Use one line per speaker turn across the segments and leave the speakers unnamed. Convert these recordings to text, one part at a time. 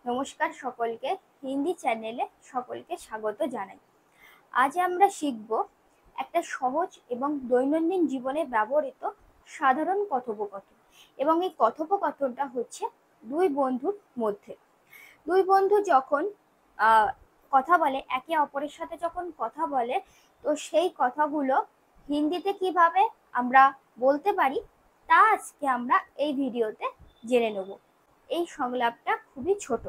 নমস্কার সকলকে, হিন্দি চ্যানেলে সকলকে স্বাগত জানাই। আজ আমরা শিখব একটা সহজ এবং দৈনন্দিন জীবনে ব্যবহৃত সাধারণ কথোপকথন। এবং এই কথোপকথনটা হচ্ছে দুই বন্ধুর মধ্যে। দুই বন্ধু যখন কথা বলে, একে অপরের সাথে যখন কথা বলে, তো সেই কথাগুলো হিন্দিতে কিভাবে আমরা বলতে পারি তা আজকে আমরা এই ভিডিওতে জেনে নেব। এই সংলাপটা খুবই ছোট,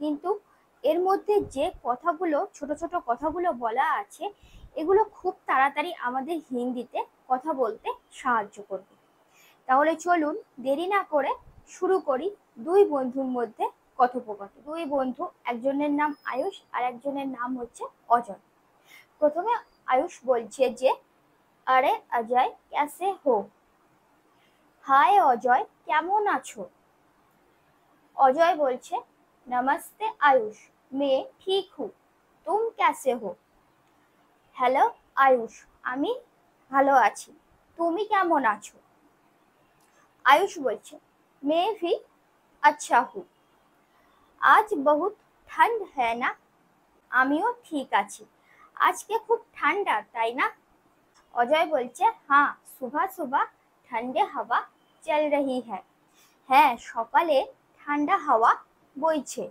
কিন্তু এর মধ্যে যে কথাগুলো ছোট ছোট কথাগুলো বলা আছে, এগুলো খুব তাড়াতাড়ি আমাদের হিন্দিতে কথা বলতে সাহায্য করবে। তাহলে চলুন দেরি না করে শুরু করি দুই বন্ধুর মধ্যে কথোপকথন। দুই বন্ধু, একজনের নাম আয়ুষ আর একজনের নাম হচ্ছে অজয়। প্রথমে আয়ুষ বলছে যে, আরে অজয় কেসে হো। হাই অজয়, কেমন আছো? অজয় বলছে, নমস্তে আয়ুষ, मैं ठीक हूँ, तुम कैसे हो? হ্যালো আয়ুষ, আমি ভালো আছি, তুমি কেমন আছো? আয়ুষ বলছে, मैं भी अच्छा हूँ, आज बहुत ठंड है ना? আমিও ঠিক আছি, আজকে খুব ঠান্ডা তাই না? অজয় বলছে, হ্যাঁ, সুবহ সুবহ ঠান্ডে হাওয়া চল রহি হ্যায়। হ্যাঁ, সকালে ঠান্ডা হাওয়া বইছে।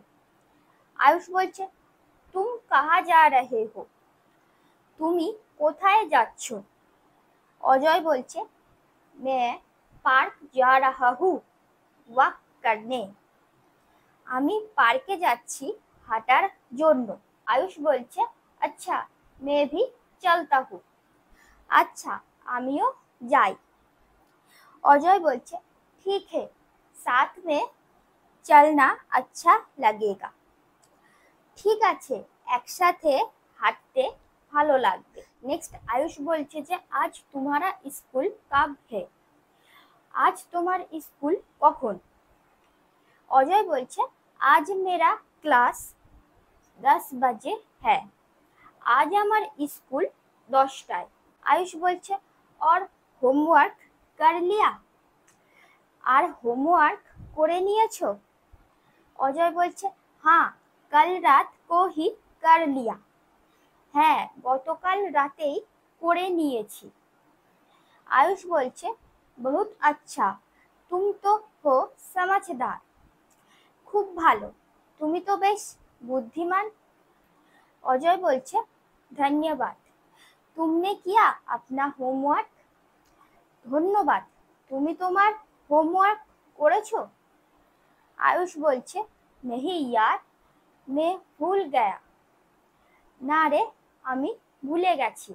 আয়ুষ বলছে, তুম কাহা যা রহে হো? তুমি কোথায় যাচ্ছ? অজয় বলছে, मैं पार्क जा रहा हूँ वॉक करने। আমি পার্কে যাচ্ছি হাঁটার জন্য। আয়ুষ বলছে, আচ্ছা मैं भी चलता हूँ। আচ্ছা, আমিও যাই। অজয় বলছে, ठीक है, साथ में चलना अच्छा लगेगा। ঠিক আছে, একসাথে হাঁটতে ভালো লাগবে। নেক্সট আয়ুষ বলছে যে, আজ তোমারা স্কুল কব হে? আজ তোমার স্কুল কখন? অজয় বলছে, আজ মেরা ক্লাস 10 বাজে হ্যায়। আজ আমার স্কুল 10টায়। আয়ুষ বলছে, और হোমওয়ার্ক কর লিয়া? আর হোমওয়ার্ক করে নিয়েছো? অজয় বলছে, হ্যাঁ, কাল রাত কো হি কর লিয়া। হ্যাঁ, গতকাল রাতেই করে নিয়েছি। আয়ুষ বলছে, বহুত আচ্ছা, তুম তো হো সমঝদার। খুব ভালো, তুমি তো বেশ বুদ্ধিমান। অজয় বলছে, ধন্যবাদ, তুমনে কিয়া আপনা হোমওয়ার্ক? ধন্যবাদ, তুমি তোমার হোমওয়ার্ক করেছো? আয়ুষ বলছে, নেহি ইয়ার, মে ভুল গয়া। না রে, আমি ভুলে গেছি।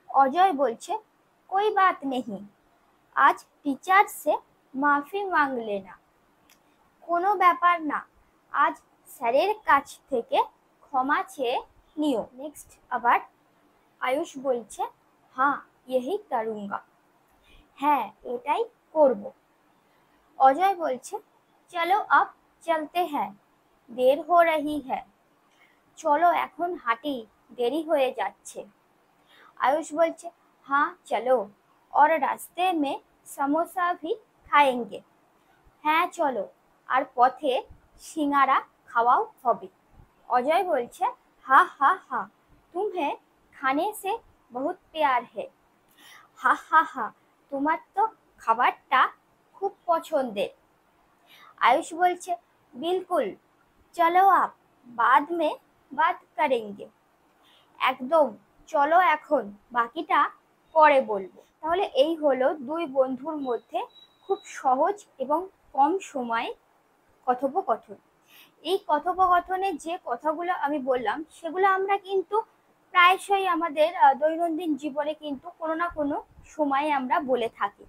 অজয় বলছে, कोई बात नहीं, आज टीचर से माफी मांग लेना। কোনো ব্যাপার না, আজ স্যারের কাছ থেকে ক্ষমা চেয়ে নিও। নেক্সট আবার আয়ুষ বলছে, হ্যাঁ यही करूंगा। হ্যাঁ, এটাই করব। অজয় বলছে, চলো আব চলতে হ্যায়, দের হো রহি হ্যায়। চলো এখন হাঁটি, দেরি হয়ে যাচ্ছে। আয়ুষ বলছে, হ্যাঁ চলো, और रास्ते में समोसा भी खाएंगे। হ্যাঁ চলো, আর পথে সিঙ্গারা খাওয়াও হবে। অজয় বলছে, হা হা হা, तुम्हें खाने से बहुत प्यार है। হা হা হা, তোমার তো খাবারটা খুব পছন্দের। আয়ুষ বলছে, বিলকুল, চলো আপ বাদ মে বাত করেঙ্গে। একদম, চলো এখন, বাকিটা পরে বলবো। তাহলে এই হলো দুই বন্ধুর মধ্যে খুব সহজ এবং কম সময়ে কথোপকথন। এই কথোপকথনে যে কথাগুলো আমি বললাম, সেগুলো আমরা কিন্তু প্রায়শই আমাদের দৈনন্দিন জীবনে কিন্তু কোনো না কোনো সময়ে আমরা বলে থাকি।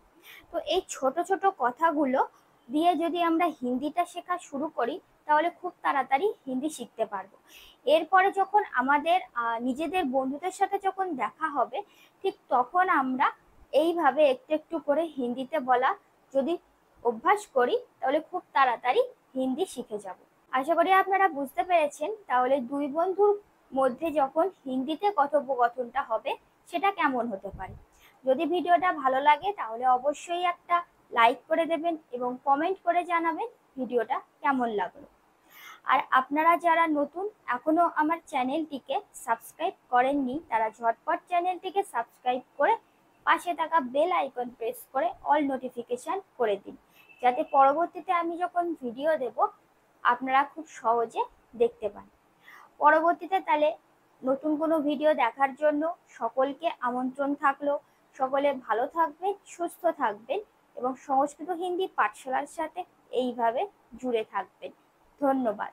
তো এই ছোট ছোট কথাগুলো দিয়ে যদি আমরা হিন্দিটা শেখা শুরু করি, তাহলে খুব তাড়াতাড়ি হিন্দি শিখতে পারবো। এরপরে যখন আমাদের নিজেদের বন্ধুদের সাথে যখন দেখা হবে, ঠিক তখন আমরা এইভাবে একটু একটু করে হিন্দিতে বলা যদি অভ্যাস করি, তাহলে খুব তাড়াতাড়ি হিন্দি শিখে যাব। আশা করি আপনারা বুঝতে পেরেছেন তাহলে দুই বন্ধুর মধ্যে যখন হিন্দিতে কথোপকথনটা হবে, সেটা কেমন হতে পারে। যদি ভিডিওটা ভালো লাগে তাহলে অবশ্যই একটা লাইক করে দেবেন এবং কমেন্ট করে জানাবেন ভিডিওটা কেমন লাগলো। আর আপনারা যারা নতুন এখনো আমার চ্যানেলটিকে সাবস্ক্রাইব করেননি, তারা ঝটপট চ্যানেলটিকে সাবস্ক্রাইব করে পাশে থাকা বেল আইকন প্রেস করে অল নোটিফিকেশন করে দিন, যাতে পরবর্তীতে আমি যখন ভিডিও দেব আপনারা খুব সহজে দেখতে পান। পরবর্তীতে তাহলে নতুন কোনো ভিডিও দেখার জন্য সকলকে আমন্ত্রণ থাকলো। সকলে ভালো থাকবেন, সুস্থ থাকবেন এবং সংস্কৃত হিন্দি পাঠশালার সাথে এইভাবে জুড়ে থাকবেন। ধন্যবাদ।